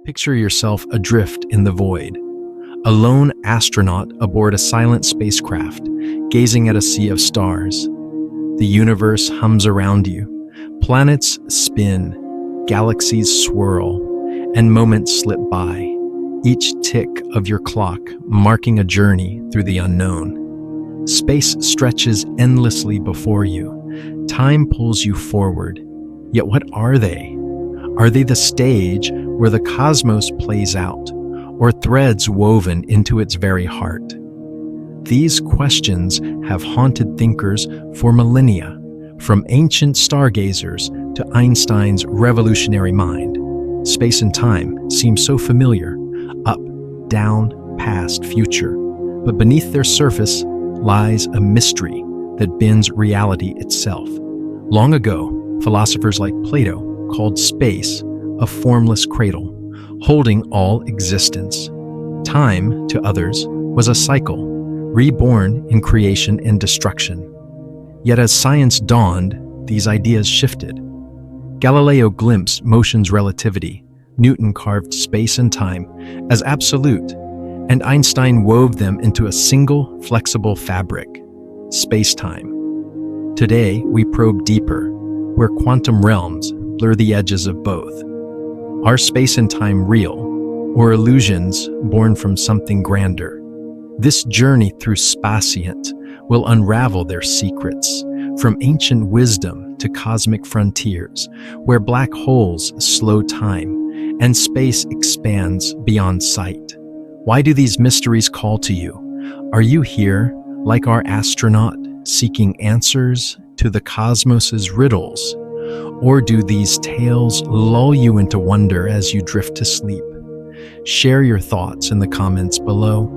Picture yourself adrift in the void, a lone astronaut aboard a silent spacecraft, gazing at a sea of stars. The universe hums around you. Planets spin, galaxies swirl, and moments slip by, each tick of your clock marking a journey through the unknown. Space stretches endlessly before you. Time pulls you forward. Yet what are they? Are they the stage where the cosmos plays out, or threads woven into its very heart? These questions have haunted thinkers for millennia, from ancient stargazers to Einstein's revolutionary mind. Space and time seem so familiar, up, down, past, future. But beneath their surface lies a mystery that bends reality itself. Long ago, philosophers like Plato called space a formless cradle, holding all existence. Time, to others, was a cycle, reborn in creation and destruction. Yet as science dawned, these ideas shifted. Galileo glimpsed motion's relativity, Newton carved space and time as absolute, and Einstein wove them into a single, flexible fabric, space-time. Today, we probe deeper, where quantum realms blur the edges of both. Are space and time real, or illusions born from something grander? This journey through Spacient will unravel their secrets, from ancient wisdom to cosmic frontiers, where black holes slow time and space expands beyond sight. Why do these mysteries call to you? Are you here, like our astronaut, seeking answers to the cosmos's riddles? Or do these tales lull you into wonder as you drift to sleep? Share your thoughts in the comments below,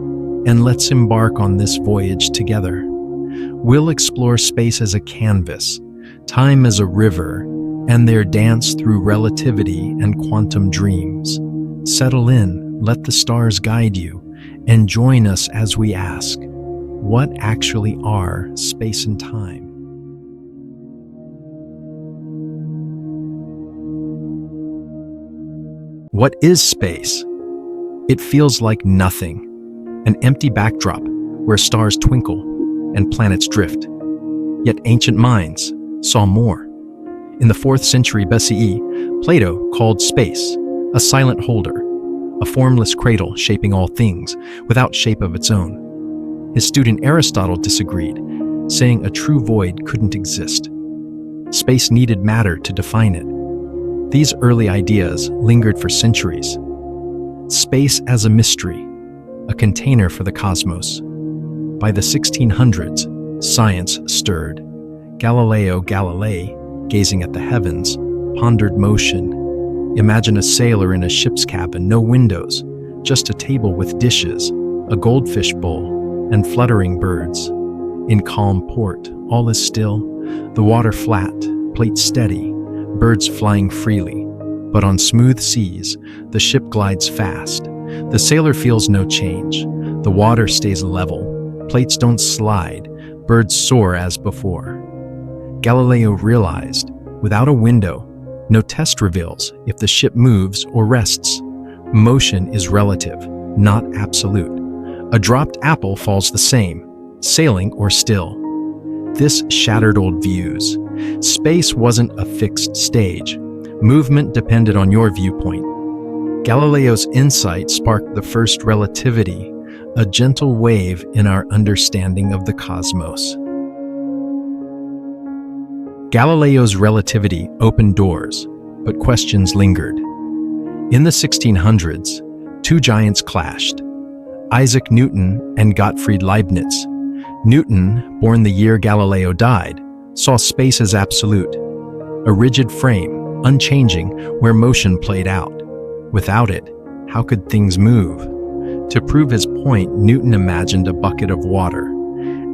and let's embark on this voyage together. We'll explore space as a canvas, time as a river, and their dance through relativity and quantum dreams. Settle in, let the stars guide you, and join us as we ask, what actually are space and time? What is space? It feels like nothing, an empty backdrop where stars twinkle and planets drift. Yet ancient minds saw more. In the 4th century BCE, Plato called space a silent holder, a formless cradle shaping all things without shape of its own. His student Aristotle disagreed, saying a true void couldn't exist. Space needed matter to define it. These early ideas lingered for centuries. Space as a mystery, a container for the cosmos. By the 1600s, science stirred. Galileo Galilei, gazing at the heavens, pondered motion. Imagine a sailor in a ship's cabin, no windows, just a table with dishes, a goldfish bowl, and fluttering birds. In calm port, all is still, the water flat, plates steady, birds flying freely. But on smooth seas, the ship glides fast. The sailor feels no change. The water stays level. Plates don't slide. Birds soar as before. Galileo realized, without a window, no test reveals if the ship moves or rests. Motion is relative, not absolute. A dropped apple falls the same, sailing or still. This shattered old views. Space wasn't a fixed stage. Movement depended on your viewpoint. Galileo's insight sparked the first relativity, a gentle wave in our understanding of the cosmos. Galileo's relativity opened doors, but questions lingered. In the 1600s, two giants clashed, Isaac Newton and Gottfried Leibniz. Newton, born the year Galileo died, saw space as absolute, a rigid frame, unchanging, where motion played out. Without it, how could things move? To prove his point, Newton imagined a bucket of water.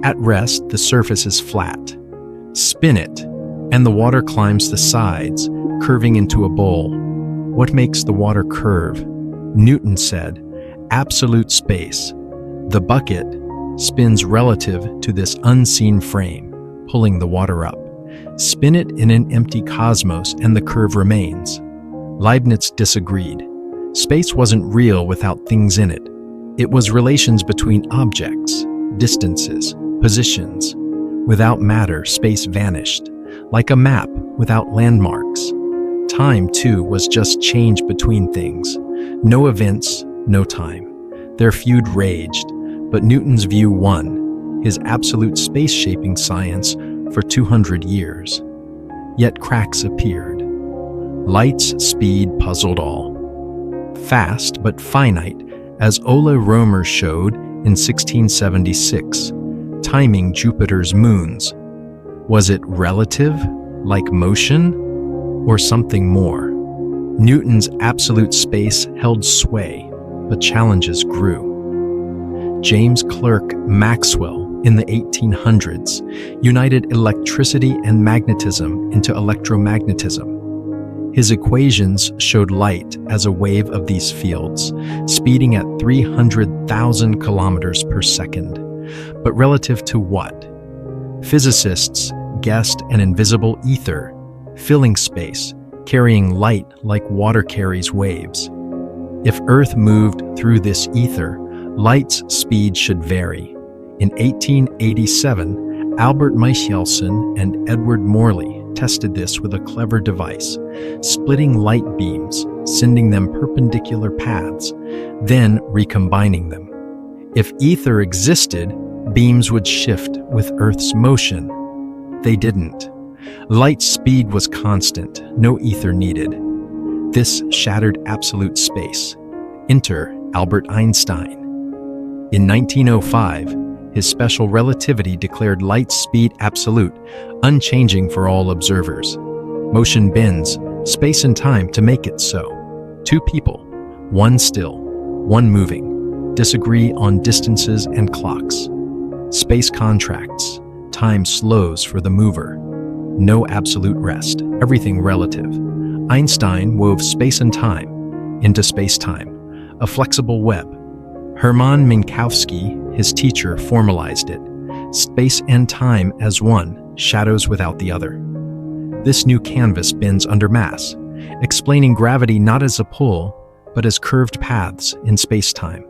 At rest, the surface is flat. Spin it, and the water climbs the sides, curving into a bowl. What makes the water curve? Newton said, absolute space. The bucket spins relative to this unseen frame, pulling the water up. Spin it in an empty cosmos and the curve remains. Leibniz disagreed, Space wasn't real without things in it. It was relations between objects, distances, positions. Without matter, space vanished, like a map without landmarks. Time, too, was just change between things. No events, no time. Their feud raged, but Newton's view won, his absolute space-shaping science for 200 years. Yet cracks appeared. Light's speed puzzled all. Fast but finite, as Ole Romer showed in 1676, timing Jupiter's moons. Was it relative, like motion, or something more? Newton's absolute space held sway, but challenges grew. James Clerk Maxwell in the 1800s united electricity and magnetism into electromagnetism. His equations showed light as a wave of these fields, speeding at 300,000 kilometers per second. But relative to what? Physicists guessed an invisible ether, filling space, carrying light like water carries waves. If Earth moved through this ether, light's speed should vary. In 1887, Albert Michelson and Edward Morley tested this with a clever device, splitting light beams, sending them perpendicular paths, then recombining them. If ether existed, beams would shift with Earth's motion. They didn't. Light's speed was constant, no ether needed. This shattered absolute space. Enter Albert Einstein. In 1905, his special relativity declared light's speed absolute, unchanging for all observers. Motion bends space and time to make it so. Two people, one still, one moving, disagree on distances and clocks. Space contracts, time slows for the mover. No absolute rest, everything relative. Einstein wove space and time into space-time, a flexible web. Hermann Minkowski, his teacher, formalized it. Space and time as one, shadows without the other. This new canvas bends under mass, explaining gravity not as a pull, but as curved paths in space-time.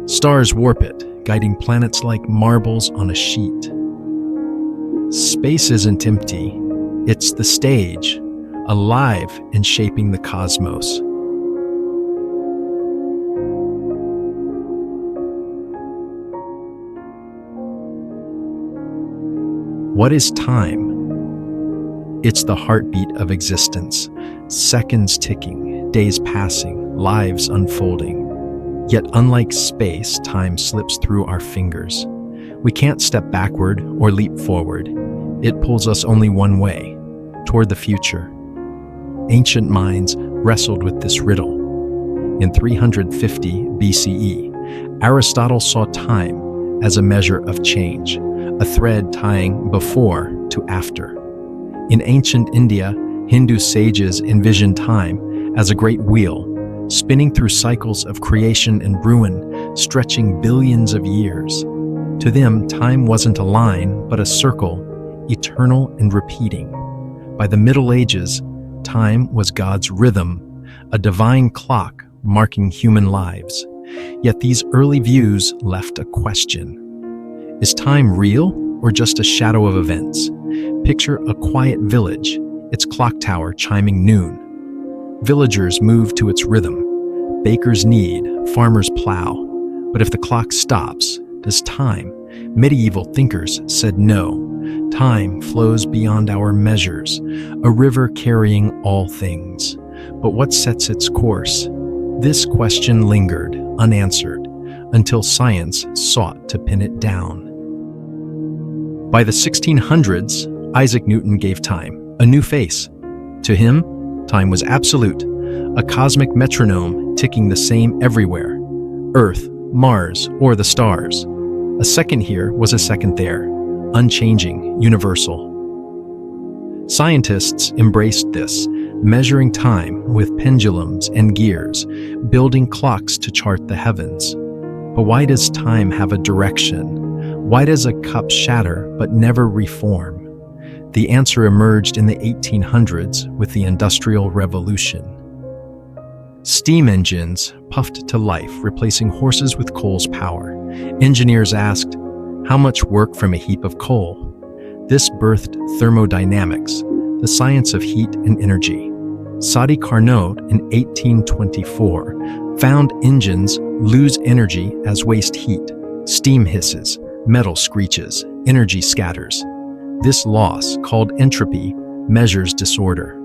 Stars warp it, guiding planets like marbles on a sheet. Space isn't empty, it's the stage, alive and shaping the cosmos. What is time? It's the heartbeat of existence, seconds ticking, days passing, lives unfolding. Yet unlike space, time slips through our fingers. We can't step backward or leap forward. It pulls us only one way, toward the future. Ancient minds wrestled with this riddle. In 350 BCE, Aristotle saw time as a measure of change, a thread tying before to after. In ancient India, Hindu sages envisioned time as a great wheel, spinning through cycles of creation and ruin, stretching billions of years. To them, time wasn't a line, but a circle, eternal and repeating. By the Middle Ages, time was God's rhythm, a divine clock marking human lives. Yet these early views left a question. Is time real or just a shadow of events? Picture a quiet village, its clock tower chiming noon. Villagers move to its rhythm. Bakers knead, farmers plow. But if the clock stops, does time? Medieval thinkers said no. Time flows beyond our measures, a river carrying all things. But what sets its course? This question lingered, unanswered, until science sought to pin it down. By the 1600s, Isaac Newton gave time a new face. To him, time was absolute, a cosmic metronome ticking the same everywhere. Earth, Mars, or the stars. A second here was a second there, unchanging, universal. Scientists embraced this, measuring time with pendulums and gears, building clocks to chart the heavens. But why does time have a direction? Why does a cup shatter but never reform? The answer emerged in the 1800s with the Industrial Revolution. Steam engines puffed to life, replacing horses with coal's power. Engineers asked, how much work from a heap of coal? This birthed thermodynamics, the science of heat and energy. Sadi Carnot in 1824 found engines lose energy as waste heat. Steam hisses, metal screeches, energy scatters. This loss, called entropy, measures disorder.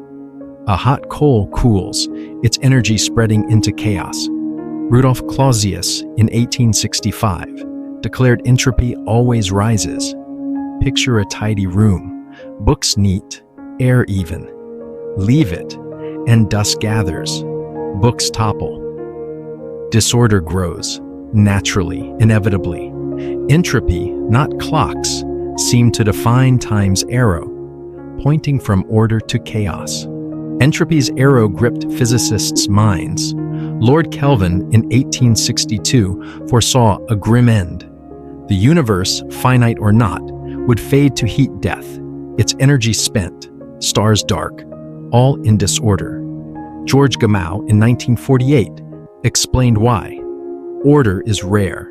A hot coal cools, its energy spreading into chaos. Rudolf Clausius in 1865 declared entropy always rises. Picture a tidy room, books neat, air even. Leave it, and dust gathers. Books topple. Disorder grows, naturally, inevitably. Entropy, not clocks, seem to define time's arrow, pointing from order to chaos. Entropy's arrow gripped physicists' minds. Lord Kelvin in 1862 foresaw a grim end. The universe, finite or not, would fade to heat death, its energy spent, stars dark, all in disorder. George Gamow in 1948 explained why. Order is rare.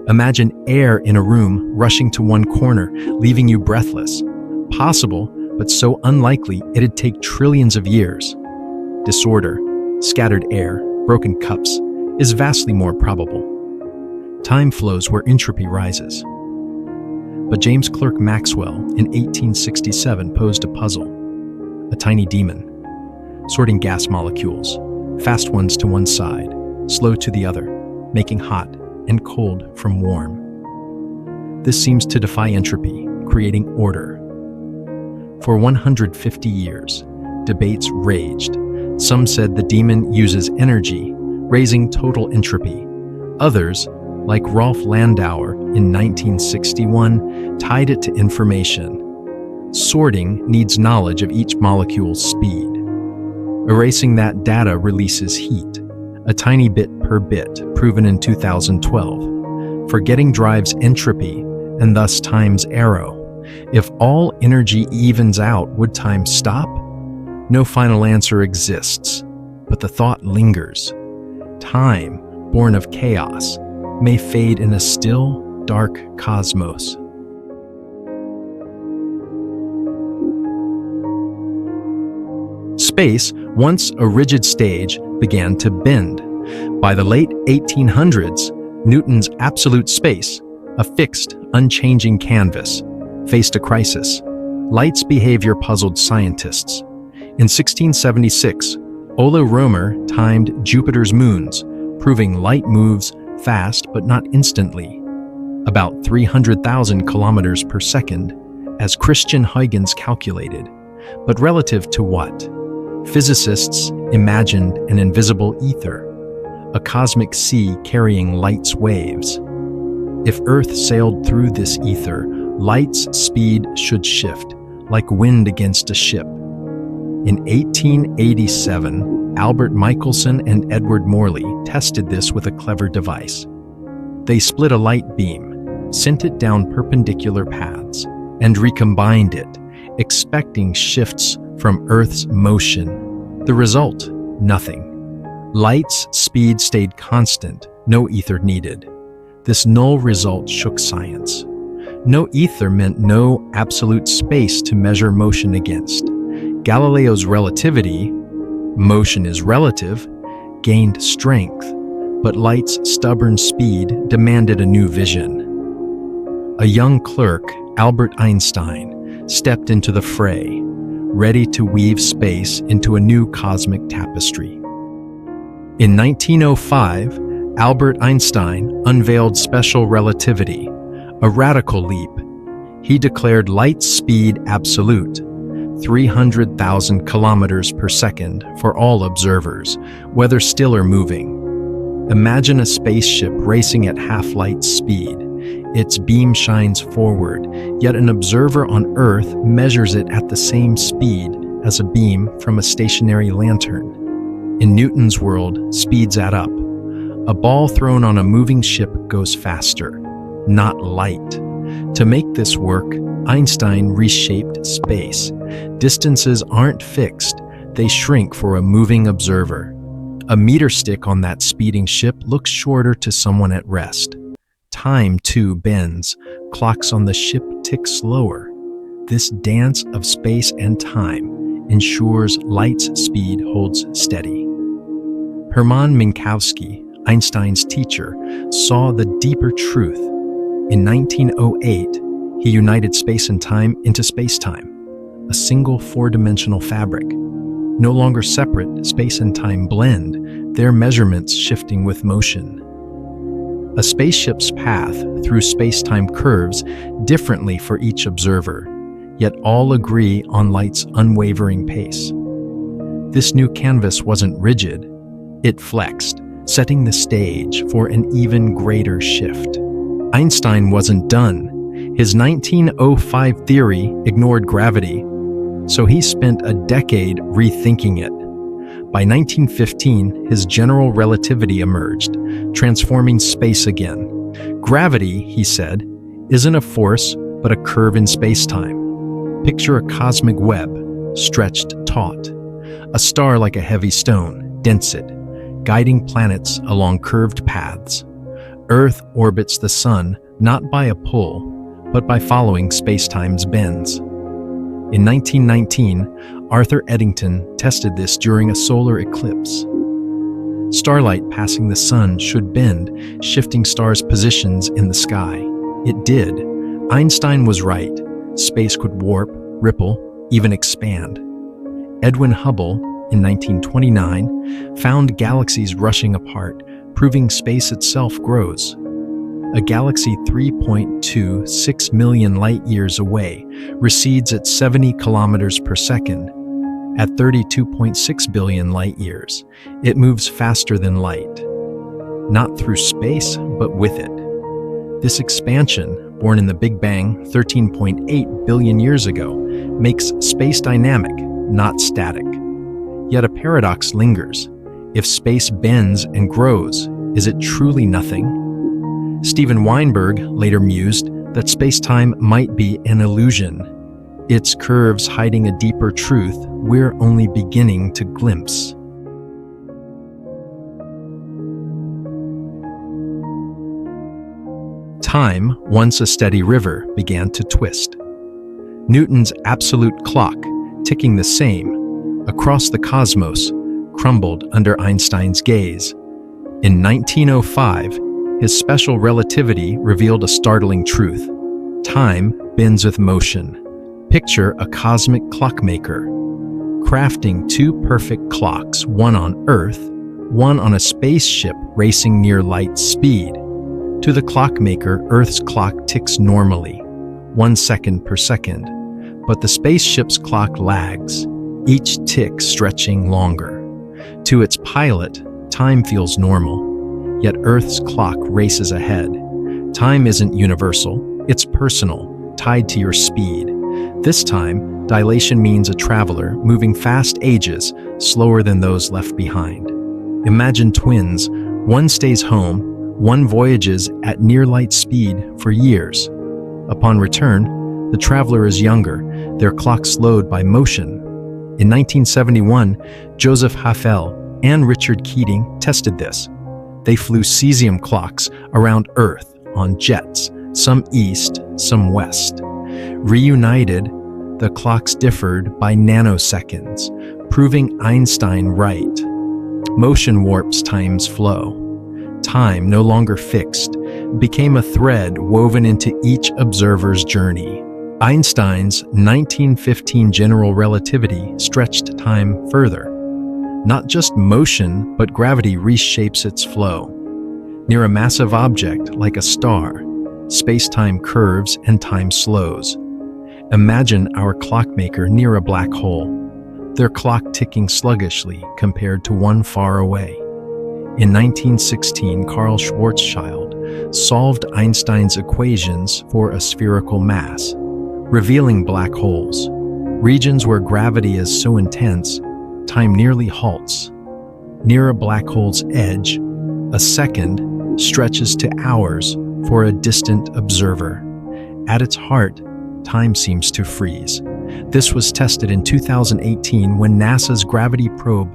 Imagine air in a room rushing to one corner, leaving you breathless. Possible, but so unlikely it'd take trillions of years. Disorder, scattered air, broken cups, is vastly more probable. Time flows where entropy rises. But James Clerk Maxwell in 1867 posed a puzzle. A tiny demon, sorting gas molecules, fast ones to one side, slow to the other, making hot and cold from warm. This seems to defy entropy, creating order. For 150 years, debates raged. Some said the demon uses energy, raising total entropy. Others, like Rolf Landauer in 1961, tied it to information. Sorting needs knowledge of each molecule's speed. Erasing that data releases heat, a tiny bit per bit, proven in 2012. Forgetting drives entropy, and thus time's arrow. If all energy evens out, would time stop? No final answer exists, but the thought lingers. Time, born of chaos, may fade in a still, dark cosmos. Space, once a rigid stage, began to bend. By the late 1800s, Newton's absolute space, a fixed, unchanging canvas, faced a crisis. Light's behavior puzzled scientists. In 1676, Ole Romer timed Jupiter's moons, proving light moves fast but not instantly, about 300,000 kilometers per second, as Christian Huygens calculated. But relative to what? Physicists imagined an invisible ether, a cosmic sea carrying light's waves. If Earth sailed through this ether, light's speed should shift, like wind against a ship. In 1887, Albert Michelson and Edward Morley tested this with a clever device. They split a light beam, sent it down perpendicular paths, and recombined it, expecting shifts from Earth's motion. The result? Nothing. Light's speed stayed constant, no ether needed. This null result shook science. No ether meant no absolute space to measure motion against. Galileo's relativity, motion is relative, gained strength, but light's stubborn speed demanded a new vision. A young clerk, Albert Einstein, stepped into the fray, ready to weave space into a new cosmic tapestry. In 1905, Albert Einstein unveiled special relativity, a radical leap. He declared light's speed absolute, 300,000 kilometers per second for all observers, whether still or moving. Imagine a spaceship racing at half-light speed. Its beam shines forward, yet an observer on Earth measures it at the same speed as a beam from a stationary lantern. In Newton's world, speeds add up. A ball thrown on a moving ship goes faster, not light. To make this work, Einstein reshaped space. Distances aren't fixed, they shrink for a moving observer. A meter stick on that speeding ship looks shorter to someone at rest. Time, too, bends. Clocks on the ship tick slower. This dance of space and time ensures light's speed holds steady. Hermann Minkowski, Einstein's teacher, saw the deeper truth. In 1908, he united space and time into space-time, a single four-dimensional fabric. No longer separate, space and time blend, their measurements shifting with motion. A spaceship's path through space-time curves differently for each observer, yet all agree on light's unwavering pace. This new canvas wasn't rigid, it flexed, setting the stage for an even greater shift. Einstein wasn't done. His 1905 theory ignored gravity, so he spent a decade rethinking it. By 1915, his general relativity emerged, transforming space again. Gravity, he said, isn't a force, but a curve in space-time. Picture a cosmic web, stretched taut. A star like a heavy stone, dense it, guiding planets along curved paths. Earth orbits the sun not by a pull, but by following space-time's bends. In 1919, Arthur Eddington tested this during a solar eclipse. Starlight passing the sun should bend, shifting stars' positions in the sky. It did. Einstein was right. Space could warp, ripple, even expand. Edwin Hubble, in 1929, found galaxies rushing apart, proving space itself grows. A galaxy 3.26 million light-years away recedes at 70 kilometers per second. At 32.6 billion light-years, it moves faster than light. Not through space, but with it. This expansion, born in the Big Bang 13.8 billion years ago, makes space dynamic, not static. Yet a paradox lingers. If space bends and grows, is it truly nothing? Steven Weinberg later mused that space-time might be an illusion, its curves hiding a deeper truth we're only beginning to glimpse. Time, once a steady river, began to twist. Newton's absolute clock, ticking the same, across the cosmos, crumbled under Einstein's gaze. In 1905, his special relativity revealed a startling truth. Time bends with motion. Picture a cosmic clockmaker, crafting two perfect clocks, one on Earth, one on a spaceship racing near light speed. To the clockmaker, Earth's clock ticks normally, 1 second per second, but the spaceship's clock lags, each tick stretching longer. To its pilot, time feels normal, yet Earth's clock races ahead. Time isn't universal, it's personal, tied to your speed. This time, dilation means a traveler moving fast ages slower than those left behind. Imagine twins, one stays home, one voyages at near light speed for years. Upon return, the traveler is younger, their clock slowed by motion. In 1971, Joseph Haffel and Richard Keating tested this. They flew cesium clocks around Earth on jets, some east, some west. Reunited, the clocks differed by nanoseconds, proving Einstein right. Motion warps time's flow. Time, no longer fixed, became a thread woven into each observer's journey. Einstein's 1915 general relativity stretched time further. Not just motion, but gravity reshapes its flow. Near a massive object like a star, space-time curves and time slows. Imagine our clockmaker near a black hole, their clock ticking sluggishly compared to one far away. In 1916, Carl Schwarzschild solved Einstein's equations for a spherical mass, revealing black holes, regions where gravity is so intense, time nearly halts. Near a black hole's edge, a second stretches to hours for a distant observer. At its heart, time seems to freeze. This was tested in 2018 when NASA's gravity probe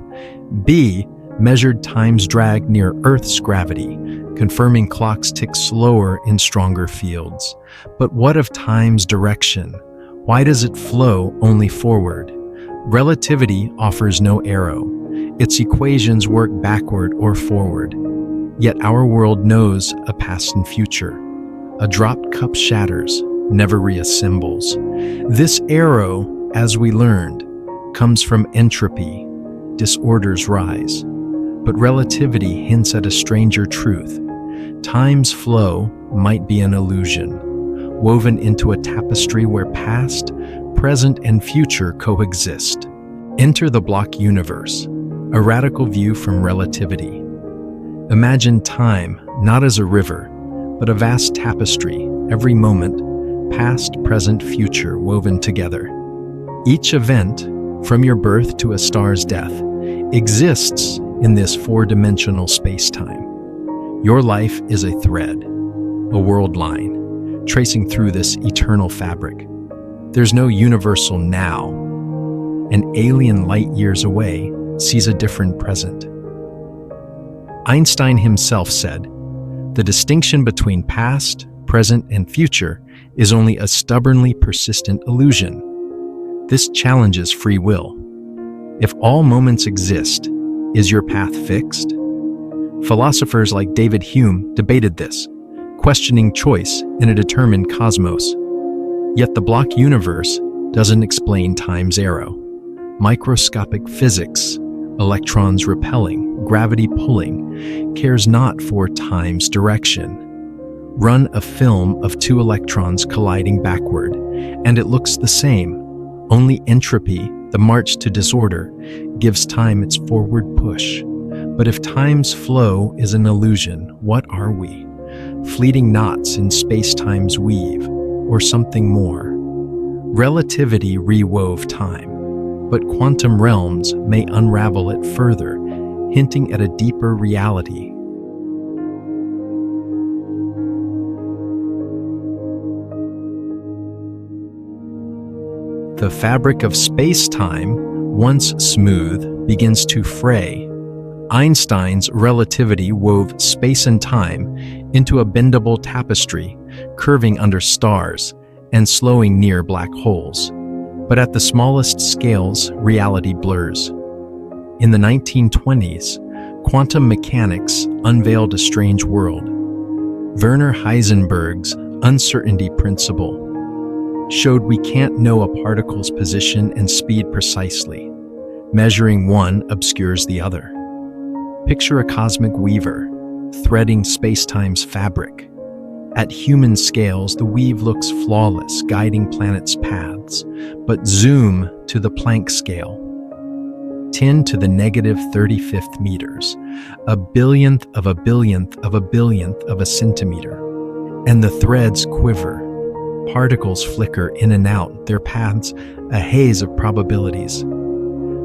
B measured time's drag near Earth's gravity, confirming clocks tick slower in stronger fields. But what of time's direction? Why does it flow only forward? Relativity offers no arrow. Its equations work backward or forward. Yet our world knows a past and future. A dropped cup shatters, never reassembles. This arrow, as we learned, comes from entropy. Disorders rise. But relativity hints at a stranger truth. Time's flow might be an illusion, woven into a tapestry where past, present, and future coexist. Enter the block universe, a radical view from relativity. Imagine time not as a river, but a vast tapestry, every moment, past, present, future woven together. Each event, from your birth to a star's death, exists in this four-dimensional space-time. Your life is a thread, a world line, tracing through this eternal fabric. There's no universal now. An alien light years away sees a different present. Einstein himself said, "The distinction between past, present, and future is only a stubbornly persistent illusion." This challenges free will. If all moments exist, is your path fixed? Philosophers like David Hume debated this, questioning choice in a determined cosmos. Yet the block universe doesn't explain time's arrow. Microscopic physics, electrons repelling, gravity pulling, cares not for time's direction. Run a film of two electrons colliding backward, and it looks the same. Only entropy, the march to disorder, gives time its forward push. But if time's flow is an illusion, what are we? Fleeting knots in space-time's weave, or something more? Relativity rewove time, but quantum realms may unravel it further, hinting at a deeper reality. The fabric of space-time, once smooth, begins to fray. Einstein's relativity wove space and time into a bendable tapestry, curving under stars and slowing near black holes. But at the smallest scales, reality blurs. In the 1920s, quantum mechanics unveiled a strange world. Werner Heisenberg's uncertainty principle showed we can't know a particle's position and speed precisely. Measuring one obscures the other. Picture a cosmic weaver, threading space-time's fabric. At human scales, the weave looks flawless, guiding planets' paths. But zoom to the Planck scale. 10 to the negative 35th meters, a billionth of a billionth of a billionth of a centimeter. And the threads quiver. Particles flicker in and out, their paths a haze of probabilities.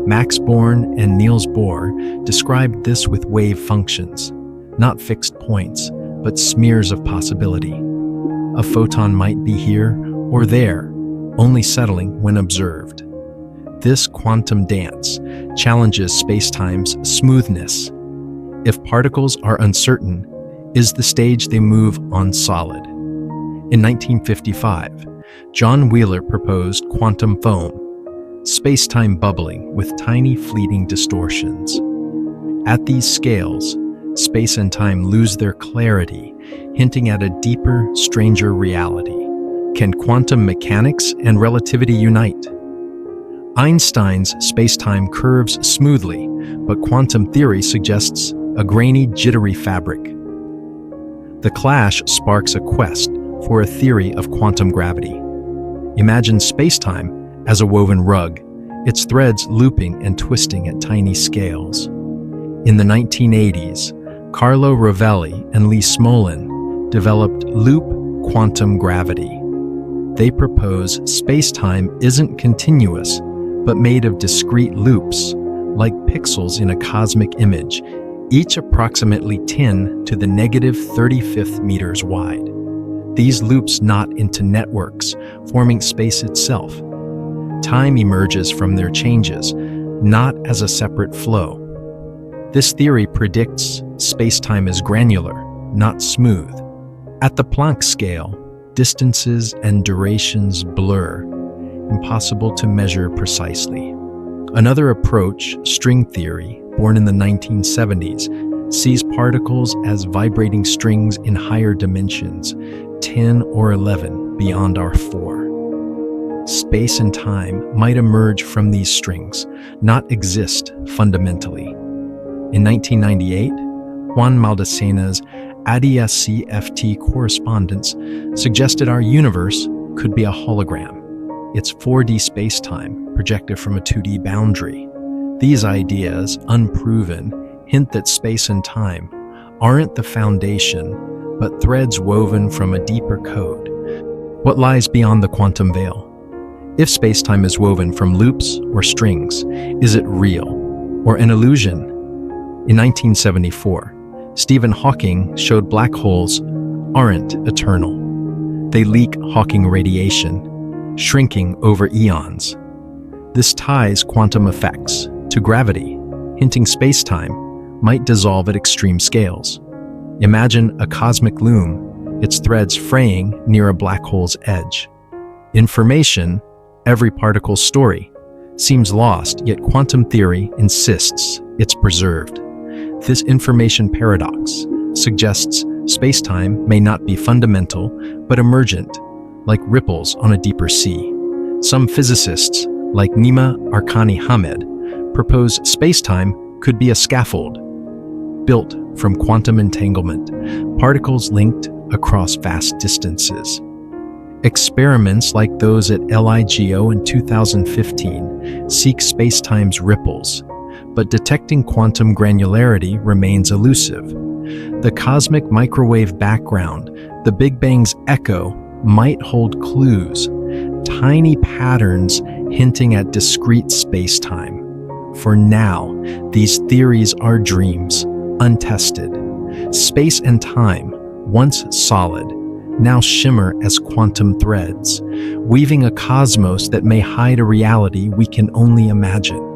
Max Born and Niels Bohr described this with wave functions, not fixed points, but smears of possibility. A photon might be here or there, only settling when observed. This quantum dance challenges spacetime's smoothness. If particles are uncertain, is the stage they move on solid? In 1955, John Wheeler proposed quantum foam, space-time bubbling with tiny fleeting distortions. At these scales, space and time lose their clarity, hinting at a deeper, stranger reality. Can quantum mechanics and relativity unite? Einstein's space-time curves smoothly, but quantum theory suggests a grainy, jittery fabric. The clash sparks a quest for a theory of quantum gravity. Imagine space-time as a woven rug, its threads looping and twisting at tiny scales. In the 1980s, Carlo Rovelli and Lee Smolin developed loop quantum gravity. They propose space-time isn't continuous, but made of discrete loops, like pixels in a cosmic image, each approximately 10 to the negative 35th meters wide. These loops knot into networks, forming space itself. Time emerges from their changes, not as a separate flow. This theory predicts space-time is granular, not smooth. At the Planck scale, distances and durations blur, impossible to measure precisely. Another approach, string theory, born in the 1970s, sees particles as vibrating strings in higher dimensions, 10 or 11 beyond our 4. Space and time might emerge from these strings, not exist fundamentally. In 1998, Juan Maldacena's ADS-CFT correspondence suggested our universe could be a hologram. It's 4D space-time projected from a 2D boundary. These ideas, unproven, hint that space and time aren't the foundation, but threads woven from a deeper code. What lies beyond the quantum veil? If space-time is woven from loops or strings, is it real or an illusion? In 1974, Stephen Hawking showed black holes aren't eternal. They leak Hawking radiation, shrinking over eons. This ties quantum effects to gravity, hinting space-time might dissolve at extreme scales. Imagine a cosmic loom, its threads fraying near a black hole's edge. Information, every particle's story, seems lost, yet quantum theory insists it's preserved. This information paradox suggests space-time may not be fundamental, but emergent, like ripples on a deeper sea. Some physicists, like Nima Arkani Hamed, propose space-time could be a scaffold, built from quantum entanglement, particles linked across vast distances. Experiments like those at LIGO in 2015 seek space-time's ripples, but detecting quantum granularity remains elusive. The cosmic microwave background, the Big Bang's echo, might hold clues, tiny patterns hinting at discrete space-time. For now, these theories are dreams, untested. Space and time, once solid, now shimmer as quantum threads, weaving a cosmos that may hide a reality we can only imagine.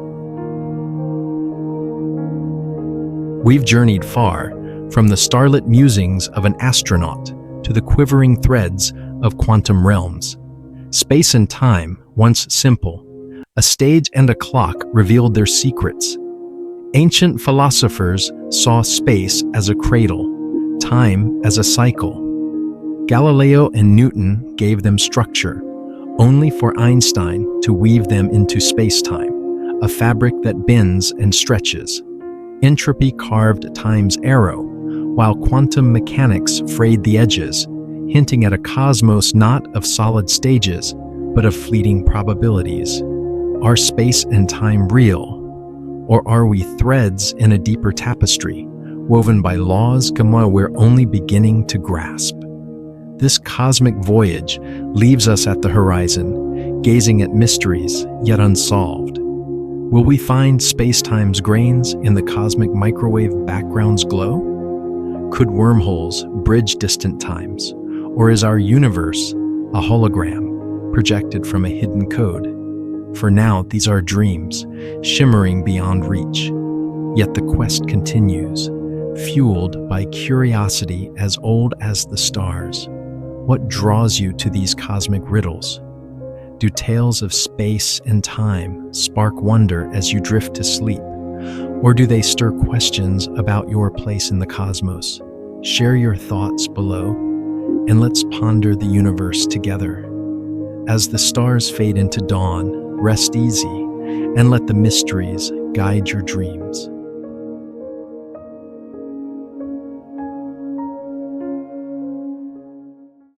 We've journeyed far, from the starlit musings of an astronaut to the quivering threads of quantum realms. Space and time, once simple, a stage and a clock revealed their secrets. Ancient philosophers saw space as a cradle, time as a cycle. Galileo and Newton gave them structure, only for Einstein to weave them into space-time, a fabric that bends and stretches. Entropy carved time's arrow, while quantum mechanics frayed the edges, hinting at a cosmos not of solid stages, but of fleeting probabilities. Are space and time real? Or are we threads in a deeper tapestry, woven by laws we're only beginning to grasp? This cosmic voyage leaves us at the horizon, gazing at mysteries yet unsolved. Will we find space-time's grains in the cosmic microwave background's glow? Could wormholes bridge distant times, or is our universe a hologram projected from a hidden code? For now, these are dreams, shimmering beyond reach. Yet the quest continues, fueled by curiosity as old as the stars. What draws you to these cosmic riddles? Do tales of space and time spark wonder as you drift to sleep? Or do they stir questions about your place in the cosmos? Share your thoughts below, and let's ponder the universe together. As the stars fade into dawn, rest easy, and let the mysteries guide your dreams.